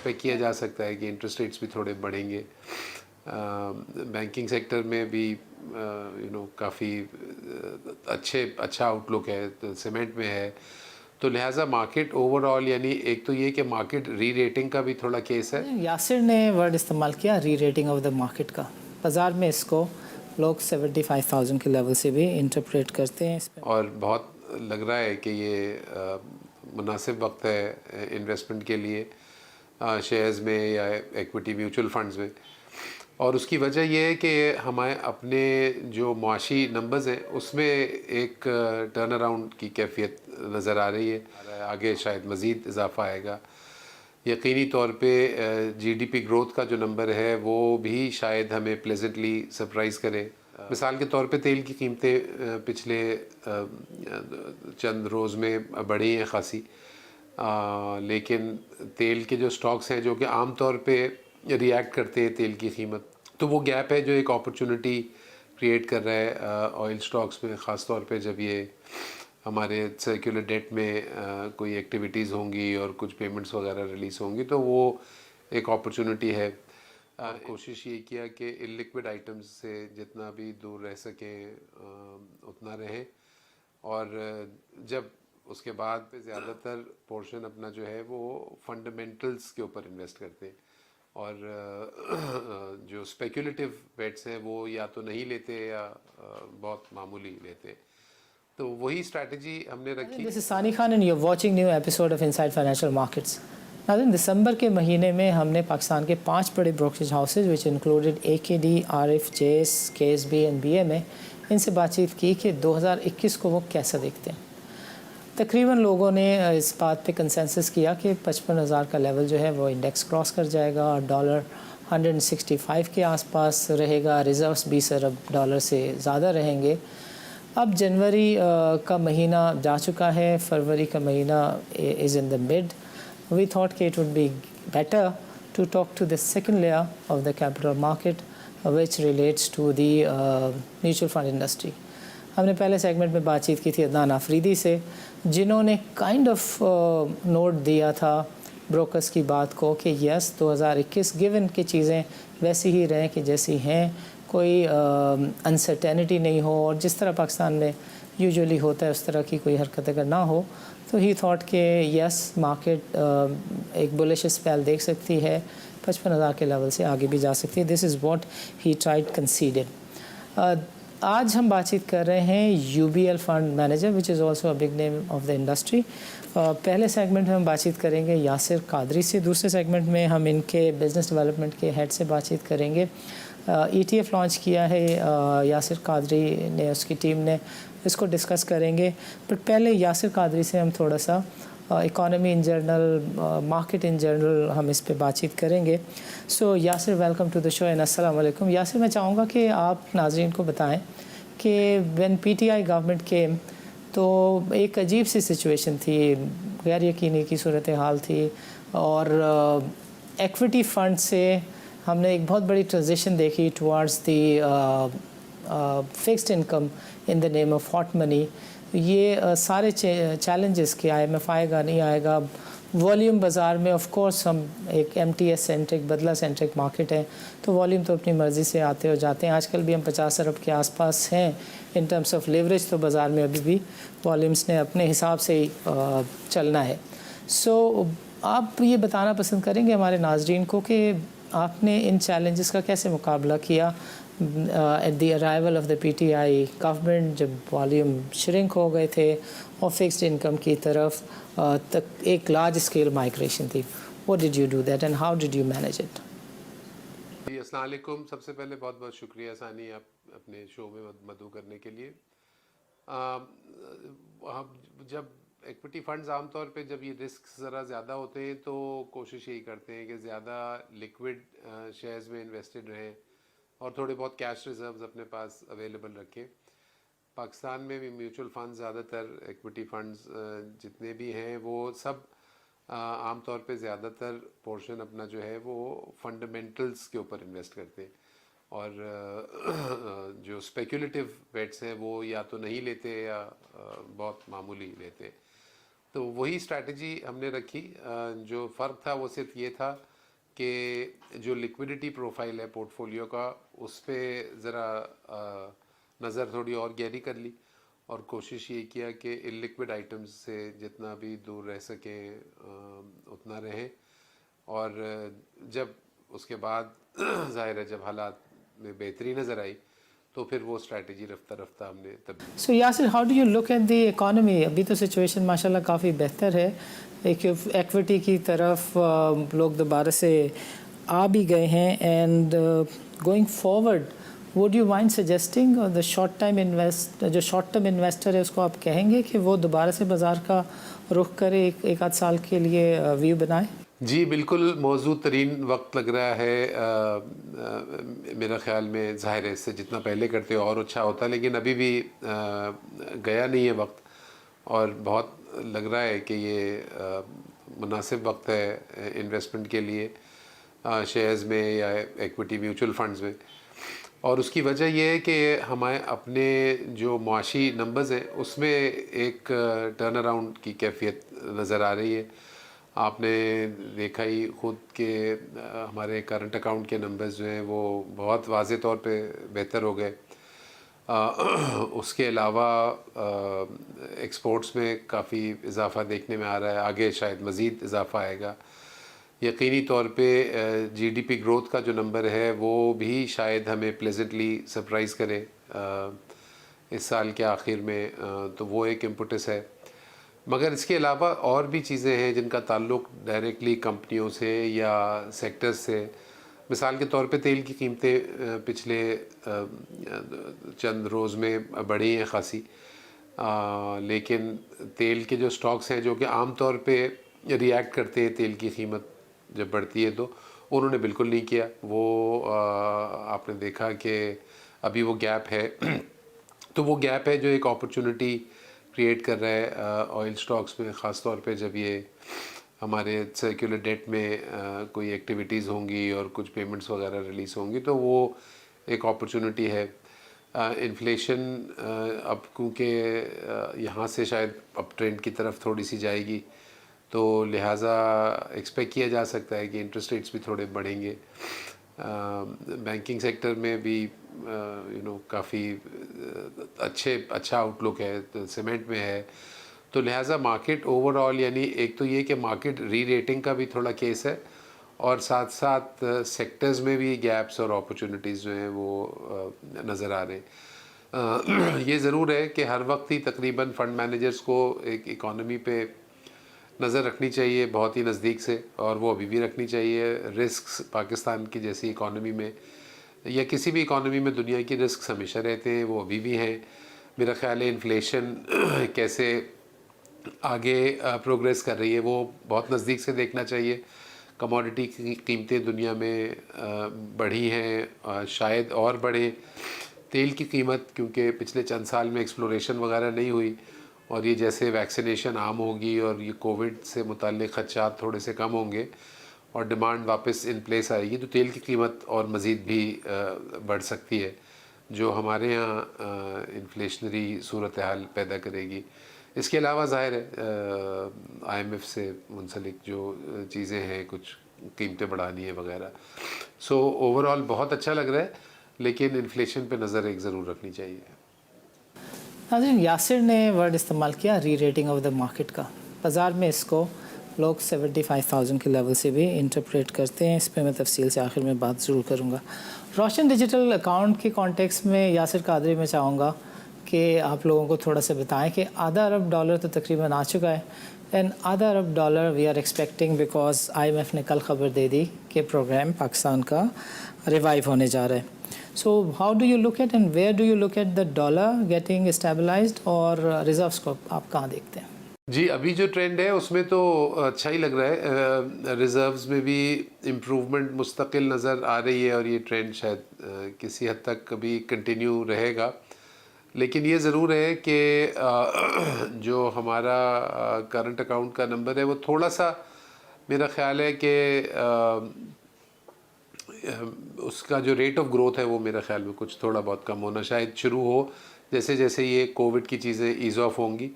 Expect کیا جا سکتا ہے کہ انٹرسٹ ریٹس بھی تھوڑے بڑھیں گے. بینکنگ سیکٹر میں بھی کافی اچھا آؤٹ لک ہے, سیمنٹ میں ہے. تو لہٰذا مارکیٹ اوور آل, یعنی ایک تو یہ کہ مارکیٹ ری ریٹنگ کا بھی تھوڑا کیس ہے. یاسر نے ورڈ استعمال کیا ری ریٹنگ آف دا مارکیٹ کا. بازار میں اس کو لوگ 75,000 کے لیول سے بھی انٹرپریٹ کرتے ہیں. اور بہت لگ رہا ہے کہ یہ مناسب وقت ہے انویسٹمنٹ کے لیے شیئرز میں یا ایکویٹی میوچل فنڈز میں. اور اس کی وجہ یہ ہے کہ ہمیں اپنے جو معاشی نمبرز ہیں اس میں ایک ٹرن اراؤنڈ کی کیفیت نظر آ رہی ہے. آگے شاید مزید اضافہ آئے گا. یقینی طور پہ جی ڈی پی گروتھ کا جو نمبر ہے وہ بھی شاید ہمیں پلیزنٹلی سرپرائز کرے. مثال کے طور پہ تیل کی قیمتیں پچھلے چند روز میں بڑھی ہیں خاصی, لیکن تیل کے جو سٹاکس ہیں جو کہ عام طور پہ ریئیکٹ کرتے ہیں تیل کی قیمت, تو وہ گیپ ہے جو ایک اپرچونٹی کریٹ کر رہا ہے آئل سٹاکس میں, خاص طور پہ جب یہ ہمارے سرکولر ڈیٹ میں کوئی ایکٹیویٹیز ہوں گی اور کچھ پیمنٹس وغیرہ ریلیز ہوں گی تو وہ ایک اپرچونٹی ہے. کوشش یہ کیا کہ ان لیکوڈ آئٹمز سے جتنا بھی دور رہ سکیں اتنا رہیں, اور جب اس کے بعد پہ زیادہ تر پورشن اپنا جو ہے وہ فنڈامنٹلز کے اوپر انویسٹ کرتے ہیں, اور جو اسپیکولیٹو بیٹس ہیں وہ یا تو نہیں لیتے یا بہت معمولی لیتے. تو وہی اسٹریٹجی ہم نے رکھی. This is Sani Khan and you're watching new episode of Inside Financial Markets. ناظرین, دسمبر کے مہینے میں ہم نے پاکستان کے 5 بڑے brokerage houses which included AKD, RF, JS, KSB and BMA, ان سے بات چیت کی کہ 2021 کو وہ کیسا دیکھتے ہیں. تقریباً لوگوں نے اس بات پہ کنسنسس کیا کہ 55,000 کا لیول جو ہے وہ انڈیکس کراس کر جائے گا, ڈالر 165 کے آس پاس رہے گا, ریزروز 20 ارب ڈالر سے زیادہ رہیں گے. اب جنوری کا مہینہ جا چکا ہے, فروری کا مہینہ is in the mid. We thought that it would be better to talk to the second layer of the capital market, which relates to the mutual fund industry. ہم نے پہلے سیگمنٹ میں بات چیت کی تھی عدنان آفریدی سے, جنہوں نے کائنڈ آف نوٹ دیا تھا بروکرز کی بات کو کہ یس 2021 گیون کہ چیزیں ویسی ہی رہیں کہ جیسی ہیں, کوئی انسرٹینٹی نہیں ہو, اور جس طرح پاکستان میں یوزولی ہوتا ہے اس طرح کی کوئی حرکت اگر نہ ہو, تو ہی تھاٹ کہ یس مارکیٹ ایک بلش اسپیل دیکھ سکتی ہے, 55,000 کے لیول سے آگے بھی جا سکتی ہے. دس از واٹ ہی ٹرائیڈ کنسیڈڈ. آج ہم بات چیت کر رہے ہیں UBL fund manager which is also a big name of the industry. پہلے سیگمنٹ میں ہم بات چیت کریں گے یاسر قادری سے, دوسرے سیگمنٹ میں ہم ان کے بزنس ڈیولپمنٹ کے ہیڈ سے بات چیت کریں گے. ETF لانچ کیا ہے یاسر قادری نے, اس کی ٹیم نے, اس کو ڈسکس کریں گے. بٹ پہلے یاسر قادری سے ہم تھوڑا سا economy in general, market in general ہم اس پہ بات چیت کریں گے. So Yasir, welcome to the show and السلام علیکم. یاسر, میں چاہوں گا کہ آپ ناظرین کو بتائیں کہ وین PTI گورنمنٹ کیم تو ایک عجیب سی سچویشن تھی, غیر یقینی کی صورتحال تھی, اور ایکویٹی فنڈ سے ہم نے ایک بہت بڑی ٹرانزیشن دیکھی towards the fixed income in the name of hot money. یہ سارے چیلنجز کہ IMF آئے گا نہیں آئے گا, والیوم بازار میں آف کورس ہم ایک MTS سینٹرک, بدلہ سینٹرک مارکیٹ ہے, تو والیوم تو اپنی مرضی سے آتے ہو جاتے ہیں. آج کل بھی ہم 50 ارب کے آس پاس ہیں ان ٹرمس آف لیوریج, تو بازار میں ابھی بھی والیومس نے اپنے حساب سے ہی چلنا ہے. سو آپ یہ بتانا پسند کریں گے ہمارے ناظرین کو کہ آپ نے ان چیلنجز کا کیسے مقابلہ کیا at the arrival of the PTI government, جب والیوم شرنک ہو گئے تھے اور فکسڈ انکم کی طرف ایک لارج اسکیل مائگریشن تھی. What did you do that and how did you manage it? جی السلام علیکم. سب سے پہلے بہت بہت شکریہ ثانی, آپ اپنے شو میں مدعو کرنے کے لیے. جب ایکویٹی فنڈز عام طور پہ جب یہ رسک ذرا زیادہ ہوتے ہیں تو کوشش یہی کرتے ہیں کہ زیادہ لیکوڈ شیئرز میں انویسٹڈ رہیں اور تھوڑے بہت کیش ریزروز اپنے پاس اویلیبل رکھیں. پاکستان میں بھی میوچل فنڈز زیادہ تر ایکویٹی فنڈز جتنے بھی ہیں وہ سب عام طور پہ زیادہ تر پورشن اپنا جو ہے وہ فنڈامنٹلز کے اوپر انویسٹ کرتے ہیں, اور جو اسپیکولیٹو بیٹس ہیں وہ یا تو نہیں لیتے یا بہت معمولی لیتے. تو وہی اسٹریٹجی ہم نے رکھی. جو فرق تھا وہ صرف یہ تھا کہ جو لیکوڈیٹی پروفائل ہے پورٹ فولیو کا اس پہ ذرا نظر تھوڑی اور گہری کر لی اور کوشش یہ کیا کہ ان لیکوڈ آئٹمز سے جتنا بھی دور رہ سکیں اتنا رہیں، اور جب اس کے بعد ظاہر ہے جب حالات میں بہتری نظر آئی تو پھر وہ اسٹریٹجی رفتہ رفتہ ہم نے تبدیل. So Yasir, how do you look at the economy? ابھی تو سچویشن ماشاء اللہ کافی بہتر ہے، ایک ایکویٹی کی طرف لوگ دوبارہ سے آ بھی گئے ہیں، and going forward would you mind suggesting the short time جو شارٹ ٹرم انویسٹر ہے اس کو آپ کہیں گے کہ وہ دوبارہ سے بازار کا رخ کرے، ایک آدھ سال کے لیے ویو بنائے؟ جی بالکل موزوں ترین وقت لگ رہا ہے میرا خیال میں. ظاہر ہے اس سے جتنا پہلے کرتے اور اچھا ہوتا، لیکن ابھی بھی گیا نہیں ہے وقت، اور بہت لگ رہا ہے کہ یہ مناسب وقت ہے انویسٹمنٹ کے لیے شیئرز میں یا ایکویٹی میوچل فنڈز میں. اور اس کی وجہ یہ ہے کہ ہمیں اپنے جو معاشی نمبرز ہیں اس میں ایک ٹرن اراؤنڈ کی کیفیت نظر آ رہی ہے. آپ نے دیکھا ہی خود کہ ہمارے کرنٹ اکاؤنٹ کے نمبرز جو ہیں وہ بہت واضح طور پہ بہتر ہو گئے. اس کے علاوہ ایکسپورٹس میں کافی اضافہ دیکھنے میں آ رہا ہے، آگے شاید مزید اضافہ آئے گا. یقینی طور پہ جی ڈی پی گروتھ کا جو نمبر ہے وہ بھی شاید ہمیں پلیزنٹلی سرپرائز کرے اس سال کے آخر میں، تو وہ ایک امپوٹس ہے. مگر اس کے علاوہ اور بھی چیزیں ہیں جن کا تعلق ڈائریکٹلی کمپنیوں سے یا سیکٹرز سے. مثال کے طور پہ تیل کی قیمتیں پچھلے چند روز میں بڑھی ہیں خاصی، لیکن تیل کے جو سٹاکس ہیں جو کہ عام طور پہ ریئیکٹ کرتے ہیں تیل کی قیمت جب بڑھتی ہے، تو انہوں نے بالکل نہیں کیا. وہ آپ نے دیکھا کہ ابھی وہ گیپ ہے تو وہ گیپ ہے جو ایک اپرچونٹی کریٹ کر رہا ہے آئل سٹاکس میں، خاص طور پہ جب یہ ہمارے سرکولر ڈیٹ میں کوئی ایکٹیویٹیز ہوں گی اور کچھ پیمنٹس وغیرہ ریلیز ہوں گی، تو وہ ایک اپرچونٹی ہے. انفلیشن اب کیونکہ یہاں سے شاید اپ ٹرینڈ کی طرف تھوڑی سی جائے گی، تو لہٰذا ایکسپیکٹ کیا جا سکتا ہے کہ انٹرسٹ ریٹس بھی تھوڑے بڑھیں گے. بینکنگ سیکٹر میں بھی کافی اچھا آؤٹ لک ہے، سیمنٹ میں ہے. تو لہٰذا مارکیٹ اوور آل، یعنی ایک تو یہ کہ مارکیٹ ری ریٹنگ کا بھی تھوڑا کیس ہے، اور ساتھ ساتھ سیکٹرز میں بھی گیپس اور اپرچونٹیز جو ہیں وہ نظر آ رہے ہیں. یہ ضرور ہے کہ ہر وقت ہی تقریباً فنڈ مینیجرز کو ایک اکانومی پہ نظر رکھنی چاہیے بہت ہی نزدیک سے، اور وہ ابھی بھی رکھنی چاہیے. رسکس پاکستان کی جیسی اکانومی میں یا کسی بھی اکانومی میں دنیا کی رسکس ہمیشہ رہتے ہیں، وہ ابھی بھی ہیں. میرا خیال ہے انفلیشن کیسے آگے پروگریس کر رہی ہے وہ بہت نزدیک سے دیکھنا چاہیے. کموڈٹی کی قیمتیں دنیا میں بڑھی ہیں، شاید اور بڑھیں. تیل کی قیمت کیونکہ پچھلے چند سال میں ایکسپلوریشن وغیرہ نہیں ہوئی، اور یہ جیسے ویکسینیشن عام ہوگی اور یہ کووڈ سے متعلق خدشات تھوڑے سے کم ہوں گے اور ڈیمانڈ واپس ان پلیس آئے گی، تو تیل کی قیمت اور مزید بھی بڑھ سکتی ہے، جو ہمارے ہاں انفلیشنری صورتحال پیدا کرے گی. اس کے علاوہ ظاہر ہے آئی ایم ایف سے منسلک جو چیزیں ہیں، کچھ قیمتیں بڑھانی ہے وغیرہ. سو اوور آل بہت اچھا لگ رہا ہے، لیکن انفلیشن پہ نظر ایک ضرور رکھنی چاہیے. ناظرین، یاسر نے ورڈ استعمال کیا ری ریٹنگ آف دا مارکیٹ کا. بازار میں اس کو لوگ 75,000 کے لیول سے بھی انٹرپریٹ کرتے ہیں. اس پہ میں تفصیل سے آخر میں بات ضرور کروں گا. روشن ڈیجیٹل اکاؤنٹ کے کانٹیکس میں یاسر قادری میں چاہوں گا کہ آپ لوگوں کو تھوڑا سا بتائیں کہ $1 ارب تو تقریباً آ چکا ہے، اینڈ $1 ارب we are expecting because I M F نے کل خبر دے دی کہ پروگرام پاکستان کا ریوائیو ہونے جا رہا ہے. So how do you look at and where do you look at the dollar getting stabilised, اور ریزروس کو آپ کہاں دیکھتے ہیں؟ جی ابھی جو ٹرینڈ ہے اس میں تو اچھا ہی لگ رہا ہے. ریزروز میں بھی امپروومنٹ مستقل نظر آ رہی ہے، اور یہ ٹرینڈ شاید کسی حد تک کبھی کنٹینیو رہے گا. لیکن یہ ضرور ہے کہ جو ہمارا کرنٹ اکاؤنٹ کا نمبر ہے وہ تھوڑا سا، میرا خیال ہے کہ اس کا جو ریٹ آف گروتھ ہے وہ میرا خیال میں کچھ تھوڑا بہت کم ہونا شاید شروع ہو، جیسے جیسے یہ کووڈ کی چیزیں ایز آف ہوں گی.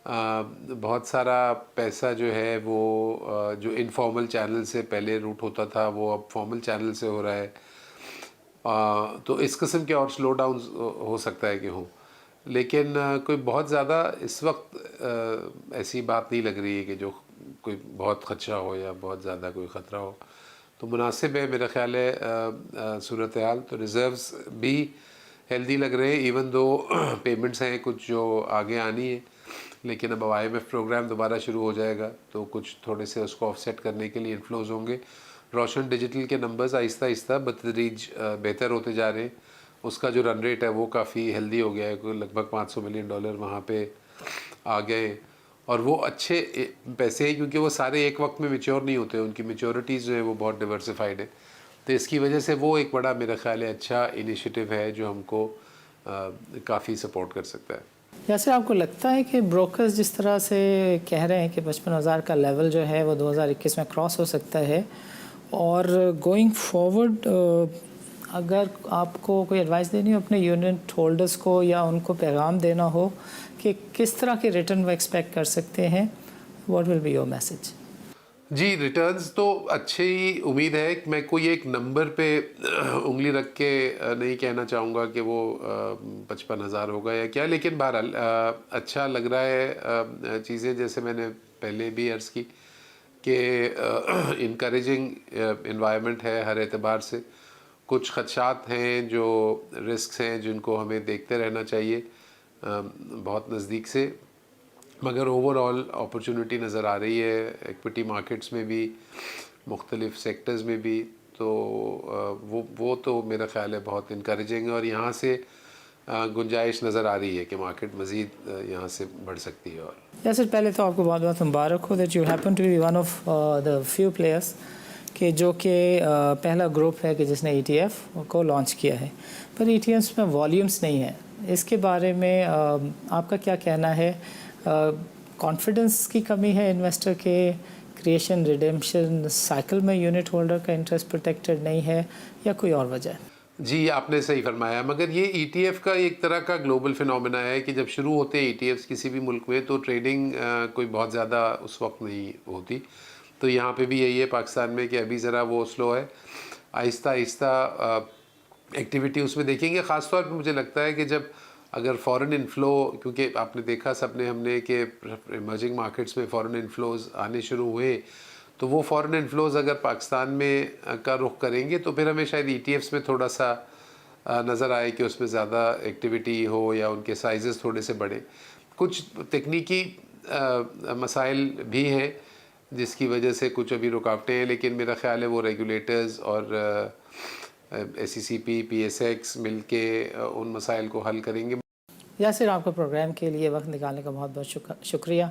بہت سارا پیسہ جو ہے وہ جو انفارمل چینل سے پہلے روٹ ہوتا تھا وہ اب فارمل چینل سے ہو رہا ہے. تو اس قسم کے اور سلو ڈاؤنز ہو سکتا ہے کہ ہوں, لیکن کوئی بہت زیادہ اس وقت ایسی بات نہیں لگ رہی ہے کہ جو کوئی بہت خدشہ ہو یا بہت زیادہ کوئی خطرہ ہو. تو مناسب ہے میرا خیال ہے صورتحال. تو ریزروز بھی ہیلدی لگ رہے ہیں, ایون دو پیمنٹس ہیں کچھ جو آگے آنی ہے, لیکن اب IMF پروگرام دوبارہ شروع ہو جائے گا تو کچھ تھوڑے سے اس کو آف سیٹ کرنے کے لیے انفلوز ہوں گے. روشن ڈیجیٹل کے نمبرز آہستہ آہستہ بتدریج بہتر ہوتے جا رہے ہیں. اس کا جو رن ریٹ ہے وہ کافی ہیلدی ہو گیا ہے, کوئی لگ بھگ $500 ملین وہاں پہ آ گئے ہیں, اور وہ اچھے پیسے ہیں کیونکہ وہ سارے ایک وقت میں میچور نہیں ہوتے, ان کی میچورٹیز جو ہیں وہ بہت ڈیورسفائڈ ہے. تو اس کی وجہ سے وہ ایک بڑا میرا خیال ہے اچھا انیشیٹو ہے جو ہم کو کافی سپورٹ کر سکتا ہے. جیسے آپ کو لگتا ہے کہ بروکرز جس طرح سے کہہ رہے ہیں کہ 55,000 کا لیول جو ہے وہ 2021 میں کراس ہو سکتا ہے, اور گوئنگ فارورڈ اگر آپ کو کوئی ایڈوائس دینی ہو اپنے یونٹ ہولڈرز کو یا ان کو پیغام دینا ہو کہ کس طرح کے ریٹرن وہ ایکسپیکٹ کر سکتے ہیں, what will be your message? جی ریٹرنز تو اچھی امید ہے. میں کوئی ایک نمبر پہ انگلی رکھ کے نہیں کہنا چاہوں گا کہ وہ 55,000 ہوگا یا کیا, لیکن بہرحال اچھا لگ رہا ہے چیزیں. جیسے میں نے پہلے بھی عرض کی کہ انکریجنگ انوائرمنٹ ہے ہر اعتبار سے. کچھ خدشات ہیں جو رسکس ہیں جن کو ہمیں دیکھتے رہنا چاہیے بہت نزدیک سے, مگر اوور آل اپرچونٹی نظر آ رہی ہے ایکوٹی مارکیٹس میں بھی, مختلف سیکٹرز میں بھی. تو وہ تو میرا خیال ہے بہت انکریجنگ ہے, اور یہاں سے گنجائش نظر آ رہی ہے کہ مارکیٹ مزید یہاں سے بڑھ سکتی ہے. اور یاسر پہلے تو آپ کو بہت بہت مبارک ہو that you happen to be one of the few players کہ جو کہ پہلا گروپ ہے کہ جس نے ETF کو لانچ کیا ہے, پر ETFs میں والیومس نہیں ہیں. اس کے بارے میں آپ کا کیا کہنا ہے؟ کانفیڈنس کی کمی ہے انویسٹر کے, کریشن ریڈیمشن سائیکل میں یونٹ ہولڈر کا انٹرسٹ پروٹیکٹڈ نہیں ہے, یا کوئی اور وجہ ہے؟ جی آپ نے صحیح فرمایا, مگر یہ ETF کا ایک طرح کا گلوبل فینومینا ہے کہ جب شروع ہوتے ہیں ETFs کسی بھی ملک میں تو ٹریڈنگ کوئی بہت زیادہ اس وقت نہیں ہوتی. تو یہاں پہ بھی یہی ہے پاکستان میں کہ ابھی ذرا وہ سلو ہے. آہستہ آہستہ ایکٹیویٹی اس میں دیکھیں گے. خاص طور پہ مجھے لگتا ہے کہ جب اگر فورن انفلو, کیونکہ آپ نے دیکھا سب نے ہم نے کہ ایمرجنگ مارکیٹس میں فورن انفلوز آنے شروع ہوئے, تو وہ فورن انفلوز اگر پاکستان میں کا رخ کریں گے تو پھر ہمیں شاید ETFs میں تھوڑا سا نظر آئے کہ اس میں زیادہ ایکٹیویٹی ہو یا ان کے سائزز تھوڑے سے بڑھے. کچھ تکنیکی مسائل بھی ہیں جس کی وجہ سے کچھ ابھی رکاوٹیں ہیں, لیکن میرا خیال ہے وہ ریگولیٹرز اور SECP PSX مل کے ان مسائل کو حل کریں گے. یاسر آپ کا پروگرام کے لیے وقت نکالنے کا بہت بہت شکریہ.